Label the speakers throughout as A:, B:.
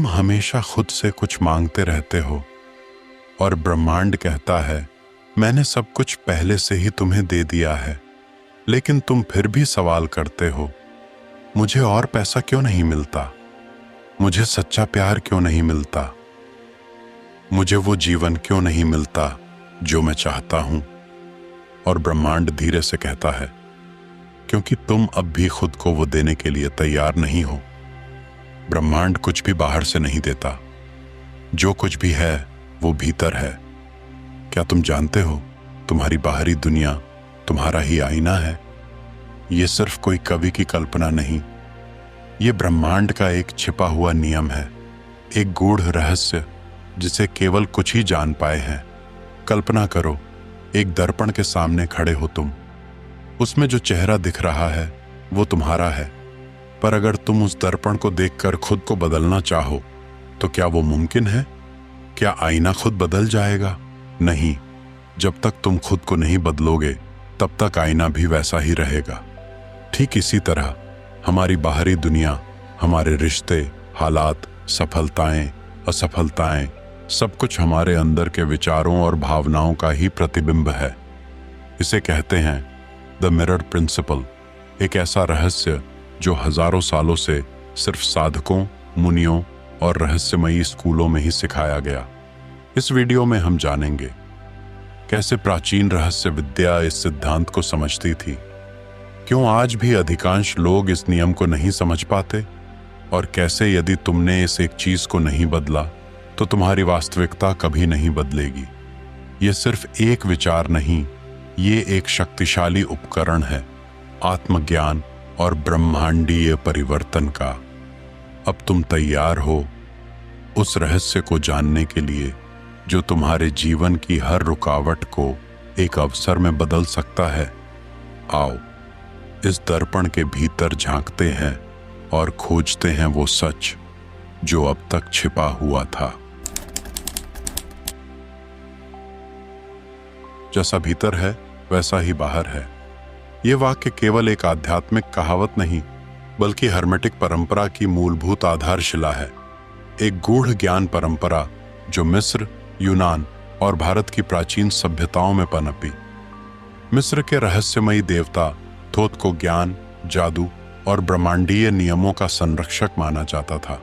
A: तुम हमेशा खुद से कुछ मांगते रहते हो और ब्रह्मांड कहता है मैंने सब कुछ पहले से ही तुम्हें दे दिया है, लेकिन तुम फिर भी सवाल करते हो मुझे और पैसा क्यों नहीं मिलता, मुझे सच्चा प्यार क्यों नहीं मिलता, मुझे वो जीवन क्यों नहीं मिलता जो मैं चाहता हूं। और ब्रह्मांड धीरे से कहता है क्योंकि तुम अब भी खुद को वो देने के लिए तैयार नहीं हो। ब्रह्मांड कुछ भी बाहर से नहीं देता, जो कुछ भी है वो भीतर है। क्या तुम जानते हो तुम्हारी बाहरी दुनिया तुम्हारा ही आईना है। ये सिर्फ कोई कवि की कल्पना नहीं, ये ब्रह्मांड का एक छिपा हुआ नियम है, एक गूढ़ रहस्य जिसे केवल कुछ ही जान पाए हैं। कल्पना करो, एक दर्पण के सामने खड़े हो तुम, उसमें जो चेहरा दिख रहा है वो तुम्हारा है, पर अगर तुम उस दर्पण को देखकर खुद को बदलना चाहो तो क्या वो मुमकिन है? क्या आईना खुद बदल जाएगा? नहीं, जब तक तुम खुद को नहीं बदलोगे तब तक आईना भी वैसा ही रहेगा। ठीक इसी तरह हमारी बाहरी दुनिया, हमारे रिश्ते, हालात, सफलताएं, असफलताएं, सब कुछ हमारे अंदर के विचारों और भावनाओं का ही प्रतिबिंब है। इसे कहते हैं द मिरर प्रिंसिपल, एक ऐसा रहस्य जो हजारों सालों से सिर्फ साधकों, मुनियों और रहस्यमयी स्कूलों में ही सिखाया गया। इस वीडियो में हम जानेंगे कैसे प्राचीन रहस्य विद्या इस सिद्धांत को समझती थी, क्यों आज भी अधिकांश लोग इस नियम को नहीं समझ पाते, और कैसे यदि तुमने इस एक चीज को नहीं बदला तो तुम्हारी वास्तविकता कभी नहीं बदलेगी। ये सिर्फ एक विचार नहीं, ये एक शक्तिशाली उपकरण है आत्मज्ञान और ब्रह्मांडीय परिवर्तन का। अब तुम तैयार हो उस रहस्य को जानने के लिए जो तुम्हारे जीवन की हर रुकावट को एक अवसर में बदल सकता है। आओ इस दर्पण के भीतर झांकते हैं और खोजते हैं वो सच जो अब तक छिपा हुआ था। जैसा भीतर है वैसा ही बाहर है। ये वाक्य केवल एक आध्यात्मिक कहावत नहीं, बल्कि हर्मेटिक परंपरा की मूलभूत आधारशिला है। एक गूढ़ ज्ञान परंपरा जो मिस्र, यूनान और भारत की प्राचीन सभ्यताओं में पनपी। मिस्र के रहस्यमयी देवता थोथ को ज्ञान, जादू और ब्रह्मांडीय नियमों का संरक्षक माना जाता था।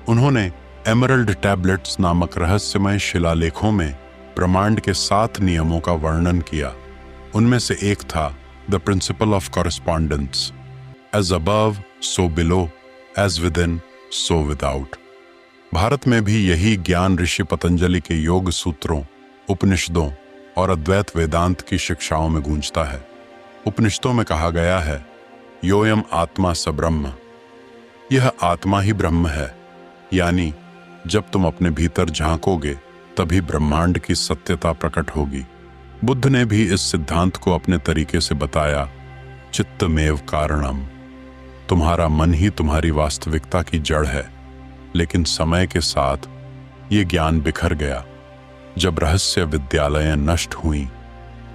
A: उन्होंने एमरल्ड टैबलेट्स नामक रहस्यमय शिलालेखों में ब्रह्मांड के 7 नियमों का वर्णन किया। उनमें से एक था the principle of correspondence, as above so below, as within so without. Bharat में भी यही ज्ञान ऋषि पतंजलि के योग सूत्रों, उपनिषदों और अद्वैत वेदांत की शिक्षाओं में गूंजता है। उपनिषदों में कहा गया है योयम आत्मा स ब्रह्म, यह आत्मा ही ब्रह्म है, यानी जब तुम अपने भीतर झांकोगे तभी ब्रह्मांड की सत्यता प्रकट होगी। बुद्ध ने भी इस सिद्धांत को अपने तरीके से बताया, चित्तमेव कारणम, तुम्हारा मन ही तुम्हारी वास्तविकता की जड़ है। लेकिन समय के साथ ये ज्ञान बिखर गया। जब रहस्य विद्यालयें नष्ट हुईं,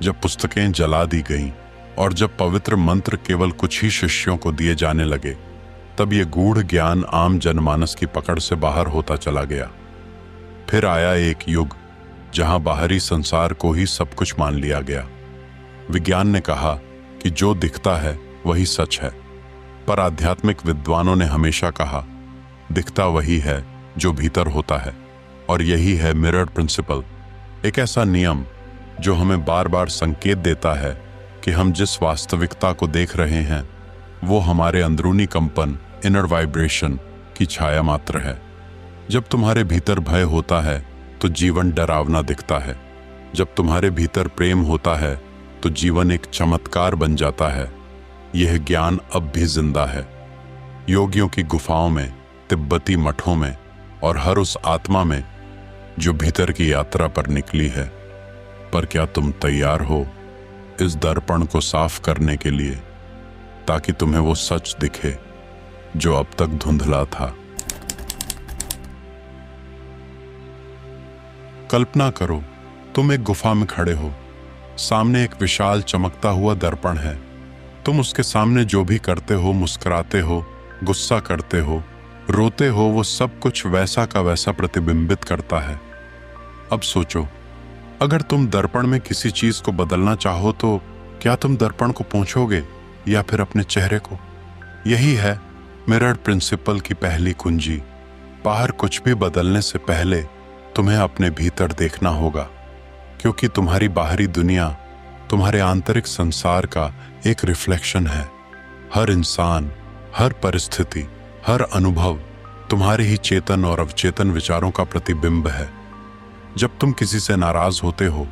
A: जब पुस्तकें जला दी गईं और जब पवित्र मंत्र केवल कुछ ही शिष्यों को दिए जाने लगे, तब ये गूढ़ ज्ञान आम जनमानस की पकड़ से बाहर होता चला गया। फिर आया एक युग जहां बाहरी संसार को ही सब कुछ मान लिया गया। विज्ञान ने कहा कि जो दिखता है वही सच है, पर आध्यात्मिक विद्वानों ने हमेशा कहा दिखता वही है जो भीतर होता है। और यही है मिरर प्रिंसिपल, एक ऐसा नियम जो हमें बार बार संकेत देता है कि हम जिस वास्तविकता को देख रहे हैं वो हमारे अंदरूनी कंपन, इनर वाइब्रेशन की छाया मात्र है। जब तुम्हारे भीतर भय होता है तो जीवन डरावना दिखता है। जब तुम्हारे भीतर प्रेम होता है तो जीवन एक चमत्कार बन जाता है। यह ज्ञान अब भी जिंदा है, योगियों की गुफाओं में, तिब्बती मठों में और हर उस आत्मा में जो भीतर की यात्रा पर निकली है। पर क्या तुम तैयार हो इस दर्पण को साफ करने के लिए, ताकि तुम्हें वो सच दिखे जो अब तक धुंधला था? कल्पना करो, तुम एक गुफा में खड़े हो, सामने एक विशाल चमकता हुआ दर्पण है। तुम उसके सामने जो भी करते हो, मुस्कुराते हो, गुस्सा करते हो रोते हो वो सब कुछ वैसा का वैसा प्रतिबिंबित करता है। अब सोचो, अगर तुम दर्पण में किसी चीज को बदलना चाहो तो क्या तुम दर्पण को पोंछोगे या फिर अपने चेहरे को? यही है मिरर प्रिंसिपल की पहली कुंजी। बाहर कुछ भी बदलने से पहले तुम्हें अपने भीतर देखना होगा, क्योंकि तुम्हारी बाहरी दुनिया तुम्हारे आंतरिक संसार का एक रिफ्लेक्शन है। हर इंसान, हर परिस्थिति, हर अनुभव तुम्हारे ही चेतन और अवचेतन विचारों का प्रतिबिंब है। जब तुम किसी से नाराज होते हो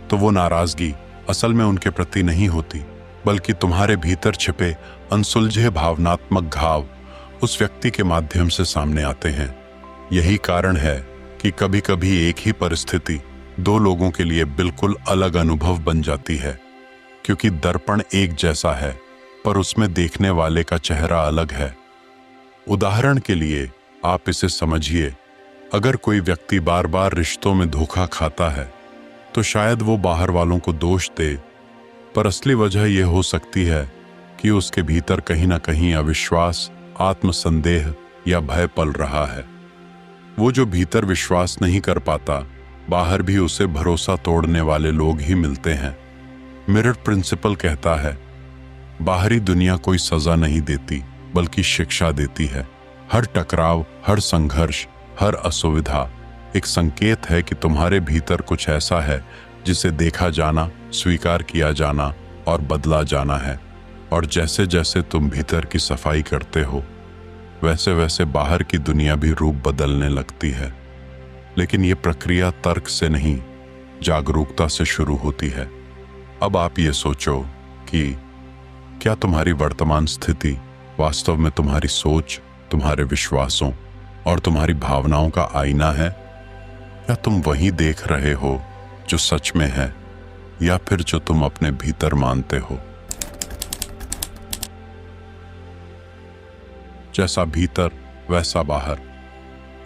A: तो वो नाराजगी असल में उनके प्रति नहीं होती, बल्कि तुम्हारे भीतर छिपे अनसुलझे भावनात्मक घाव उस व्यक्ति के माध्यम से सामने आते हैं। यही कारण है कि कभी कभी एक ही परिस्थिति दो लोगों के लिए बिल्कुल अलग अनुभव बन जाती है, क्योंकि दर्पण एक जैसा है पर उसमें देखने वाले का चेहरा अलग है। उदाहरण के लिए आप इसे समझिए, अगर कोई व्यक्ति बार बार रिश्तों में धोखा खाता है तो शायद वो बाहर वालों को दोष दे, पर असली वजह यह हो सकती है कि उसके भीतर कहीं ना कहीं अविश्वास, आत्मसंदेह या भय पल रहा है। वो जो भीतर विश्वास नहीं कर पाता, बाहर भी उसे भरोसा तोड़ने वाले लोग ही मिलते हैं। मिरर प्रिंसिपल कहता है, बाहरी दुनिया कोई सजा नहीं देती बल्कि शिक्षा देती है। हर टकराव, हर संघर्ष, हर असुविधा एक संकेत है कि तुम्हारे भीतर कुछ ऐसा है जिसे देखा जाना, स्वीकार किया जाना और बदला जाना है। और जैसे जैसे तुम भीतर की सफाई करते हो, वैसे वैसे बाहर की दुनिया भी रूप बदलने लगती है। लेकिन ये प्रक्रिया तर्क से नहीं, जागरूकता से शुरू होती है। अब आप ये सोचो कि क्या तुम्हारी वर्तमान स्थिति वास्तव में तुम्हारी सोच, तुम्हारे विश्वासों और तुम्हारी भावनाओं का आईना है? या तुम वही देख रहे हो जो सच में है, या फिर जो तुम अपने भीतर मानते हो? जैसा भीतर वैसा बाहर,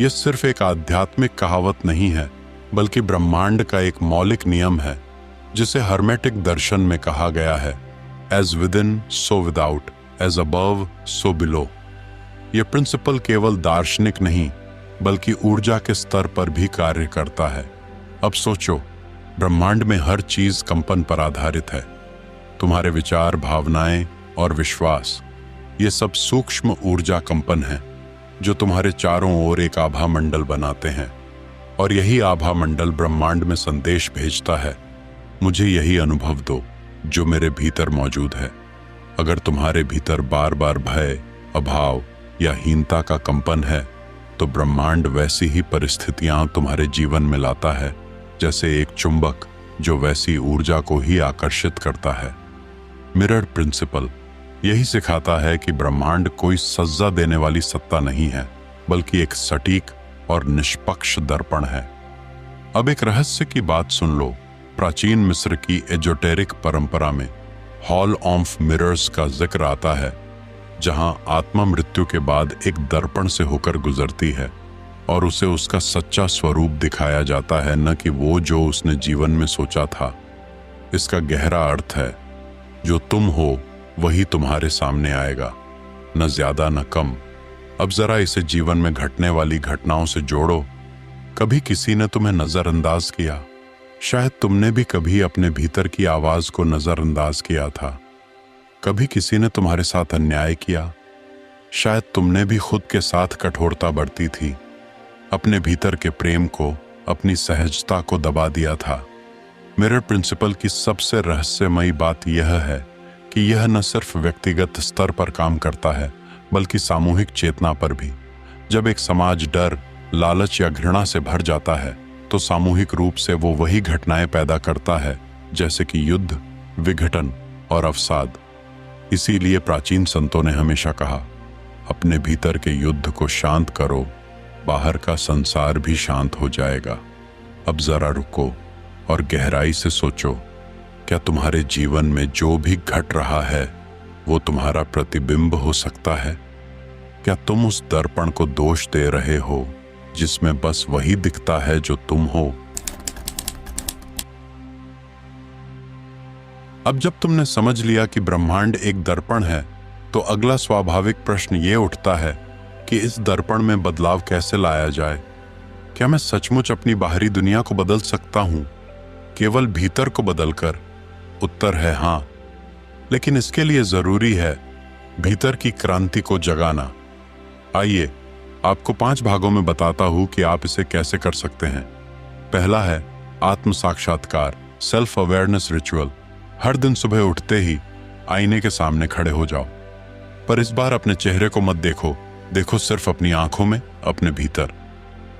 A: यह सिर्फ एक आध्यात्मिक कहावत नहीं है, बल्कि ब्रह्मांड का एक मौलिक नियम है, जिसे हर्मेटिक दर्शन में कहा गया है, as within so without, as above so below. यह प्रिंसिपल केवल दार्शनिक नहीं, बल्कि ऊर्जा के स्तर पर भी कार्य करता है। अब सोचो, ब्रह्मांड में हर चीज कंपन पर आधारित है। तुम्हारे विचार, भावनाएं और विश्वास, ये सब सूक्ष्म ऊर्जा कंपन है जो तुम्हारे चारों ओर एक आभा मंडल बनाते हैं। और यही आभा मंडल ब्रह्मांड में संदेश भेजता है, मुझे यही अनुभव दो जो मेरे भीतर मौजूद है। अगर तुम्हारे भीतर बार बार भय, अभाव या हीनता का कंपन है, तो ब्रह्मांड वैसी ही परिस्थितियां तुम्हारे जीवन में लाता है, जैसे एक चुंबक जो वैसी ऊर्जा को ही आकर्षित करता है। मिरर प्रिंसिपल यही सिखाता है कि ब्रह्मांड कोई सजा देने वाली सत्ता नहीं है, बल्कि एक सटीक और निष्पक्ष दर्पण है। अब एक रहस्य की बात सुन लो। प्राचीन मिस्र की एजोटेरिक परंपरा में हॉल ऑफ मिरर्स का जिक्र आता है, जहां आत्मा मृत्यु के बाद एक दर्पण से होकर गुजरती है और उसे उसका सच्चा स्वरूप दिखाया जाता है, न कि वो जो उसने जीवन में सोचा था। इसका गहरा अर्थ है, जो तुम हो वही तुम्हारे सामने आएगा, न ज्यादा न कम। अब जरा इसे जीवन में घटने वाली घटनाओं से जोड़ो। कभी किसी ने तुम्हें नजरअंदाज किया, शायद तुमने भी कभी अपने भीतर की आवाज को नजरअंदाज किया था। कभी किसी ने तुम्हारे साथ अन्याय किया, शायद तुमने भी खुद के साथ कठोरता बरती थी, अपने भीतर के प्रेम को, अपनी सहजता को दबा दिया था। मिरर प्रिंसिपल की सबसे रहस्यमयी बात यह है कि यह न सिर्फ व्यक्तिगत स्तर पर काम करता है, बल्कि सामूहिक चेतना पर भी। जब एक समाज डर, लालच या घृणा से भर जाता है, तो सामूहिक रूप से वो वही घटनाएं पैदा करता है, जैसे कि युद्ध, विघटन और अवसाद। इसीलिए प्राचीन संतों ने हमेशा कहा, अपने भीतर के युद्ध को शांत करो, बाहर का संसार भी शांत हो जाएगा। अब जरा रुको और गहराई से सोचो, क्या तुम्हारे जीवन में जो भी घट रहा है वो तुम्हारा प्रतिबिंब हो सकता है? क्या तुम उस दर्पण को दोष दे रहे हो जिसमें बस वही दिखता है जो तुम हो? अब जब तुमने समझ लिया कि ब्रह्मांड एक दर्पण है, तो अगला स्वाभाविक प्रश्न ये उठता है कि इस दर्पण में बदलाव कैसे लाया जाए। क्या मैं सचमुच अपनी बाहरी दुनिया को बदल सकता हूं, केवल भीतर को बदलकर? उत्तर है हाँ, लेकिन इसके लिए जरूरी है भीतर की क्रांति को जगाना। आइए आपको 5 भागों में बताता हूं कि आप इसे कैसे कर सकते हैं। पहला है आत्म साक्षात्कार, सेल्फ अवेयरनेस रिचुअल। हर दिन सुबह उठते ही आईने के सामने खड़े हो जाओ, पर इस बार अपने चेहरे को मत देखो सिर्फ अपनी आंखों में, अपने भीतर।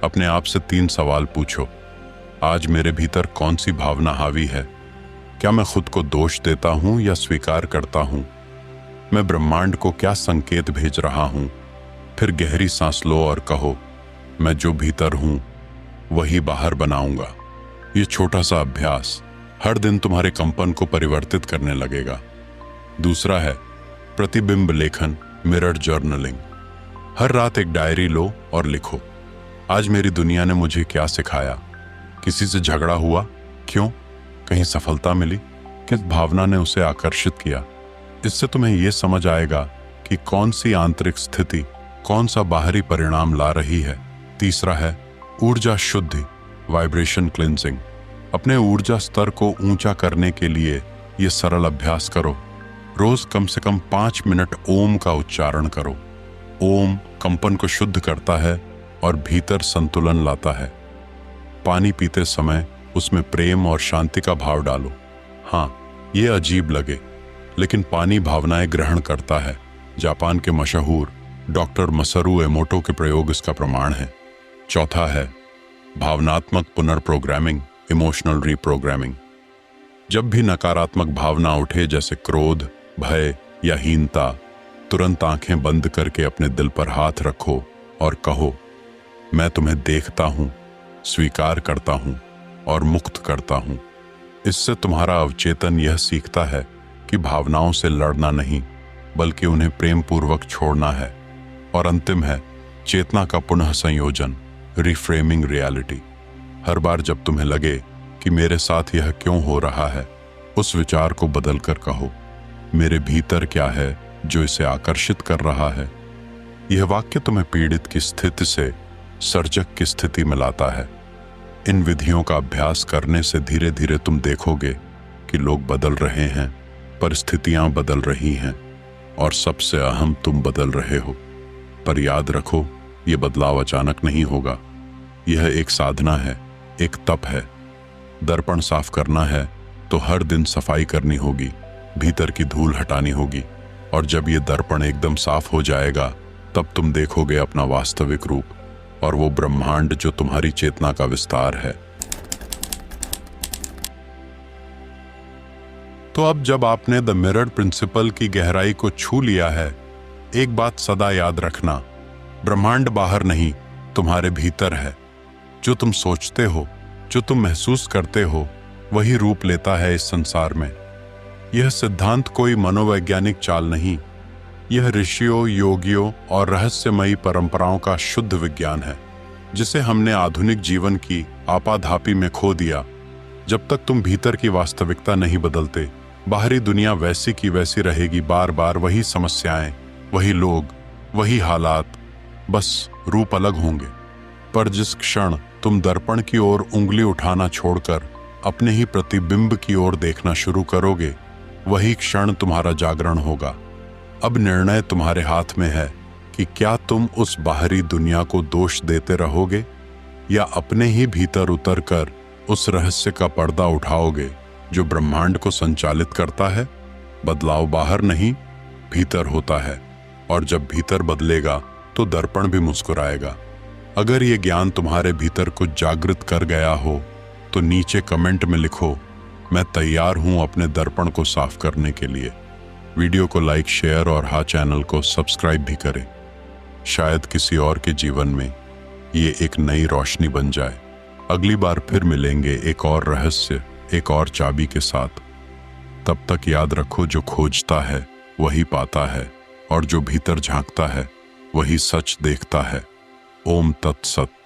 A: अपने आप से 3 सवाल पूछो। आज मेरे भीतर कौन सी भावना हावी है? क्या मैं खुद को दोष देता हूं या स्वीकार करता हूं? मैं ब्रह्मांड को क्या संकेत भेज रहा हूं? फिर गहरी सांस लो और कहो, मैं जो भीतर हूं वही बाहर बनाऊंगा। ये छोटा सा अभ्यास हर दिन तुम्हारे कंपन को परिवर्तित करने लगेगा। दूसरा है प्रतिबिंब लेखन, मिरर जर्नलिंग। हर रात एक डायरी लो और लिखो, आज मेरी दुनिया ने मुझे क्या सिखाया? किसी से झगड़ा हुआ? क्यों? कहीं सफलता मिली? किस भावना ने उसे आकर्षित किया? इससे तुम्हें यह समझ आएगा कि कौन सी आंतरिक स्थिति कौन सा बाहरी परिणाम ला रही है। तीसरा है ऊर्जा शुद्धि, वाइब्रेशन क्लिंजिंग। अपने ऊर्जा स्तर को ऊंचा करने के लिए यह सरल अभ्यास करो। रोज कम से कम 5 मिनट ओम का उच्चारण करो। ओम कंपन को शुद्ध करता है और भीतर संतुलन लाता है। पानी पीते समय उसमें प्रेम और शांति का भाव डालो। हाँ, ये अजीब लगे, लेकिन पानी भावनाएं ग्रहण करता है। जापान के मशहूर डॉक्टर मसरू एमोटो के प्रयोग इसका प्रमाण है। चौथा है भावनात्मक पुनर्प्रोग्रामिंग, इमोशनल रीप्रोग्रामिंग। जब भी नकारात्मक भावना उठे, जैसे क्रोध, भय या हीनता, तुरंत आंखें बंद करके अपने दिल पर हाथ रखो और कहो, मैं तुम्हें देखता हूं, स्वीकार करता हूं और मुक्त करता हूं। इससे तुम्हारा अवचेतन यह सीखता है कि भावनाओं से लड़ना नहीं, बल्कि उन्हें प्रेम पूर्वक छोड़ना है। और अंतिम है चेतना का पुनः संयोजन, रिफ्रेमिंग रियलिटी। हर बार जब तुम्हें लगे कि मेरे साथ यह क्यों हो रहा है, उस विचार को बदलकर कहो, मेरे भीतर क्या है जो इसे आकर्षित कर रहा है। यह वाक्य तुम्हें पीड़ित की स्थिति से सर्जक की स्थिति में लाता है। इन विधियों का अभ्यास करने से धीरे धीरे तुम देखोगे कि लोग बदल रहे हैं, परिस्थितियां बदल रही हैं और सबसे अहम, तुम बदल रहे हो। पर याद रखो, यह बदलाव अचानक नहीं होगा। यह एक साधना है, एक तप है। दर्पण साफ करना है तो हर दिन सफाई करनी होगी, भीतर की धूल हटानी होगी। और जब यह दर्पण एकदम साफ हो जाएगा, तब तुम देखोगे अपना वास्तविक रूप, और वो ब्रह्मांड जो तुम्हारी चेतना का विस्तार है। तो अब जब आपने द मिरर प्रिंसिपल की गहराई को छू लिया है, एक बात सदा याद रखना, ब्रह्मांड बाहर नहीं, तुम्हारे भीतर है। जो तुम सोचते हो, जो तुम महसूस करते हो, वही रूप लेता है इस संसार में। यह सिद्धांत कोई मनोवैज्ञानिक चाल नहीं, यह ऋषियों, योगियों और रहस्यमयी परंपराओं का शुद्ध विज्ञान है, जिसे हमने आधुनिक जीवन की आपाधापी में खो दिया। जब तक तुम भीतर की वास्तविकता नहीं बदलते, बाहरी दुनिया वैसी की वैसी रहेगी। बार बार वही समस्याएं, वही लोग, वही हालात, बस रूप अलग होंगे। पर जिस क्षण तुम दर्पण की ओर उंगली उठाना छोड़कर अपने ही प्रतिबिंब की ओर देखना शुरू करोगे, वही क्षण तुम्हारा जागरण होगा। अब निर्णय तुम्हारे हाथ में है कि क्या तुम उस बाहरी दुनिया को दोष देते रहोगे या अपने ही भीतर उतरकर उस रहस्य का पर्दा उठाओगे जो ब्रह्मांड को संचालित करता है। बदलाव बाहर नहीं, भीतर होता है, और जब भीतर बदलेगा तो दर्पण भी मुस्कुराएगा। अगर ये ज्ञान तुम्हारे भीतर कुछ जागृत कर गया हो तो नीचे कमेंट में लिखो, मैं तैयार हूं अपने दर्पण को साफ करने के लिए। वीडियो को लाइक, शेयर और हाँ, चैनल को सब्सक्राइब भी करें। शायद किसी और के जीवन में ये एक नई रोशनी बन जाए। अगली बार फिर मिलेंगे एक और रहस्य, एक और चाबी के साथ। तब तक याद रखो, जो खोजता है वही पाता है, और जो भीतर झांकता है वही सच देखता है। ओम तत्सत।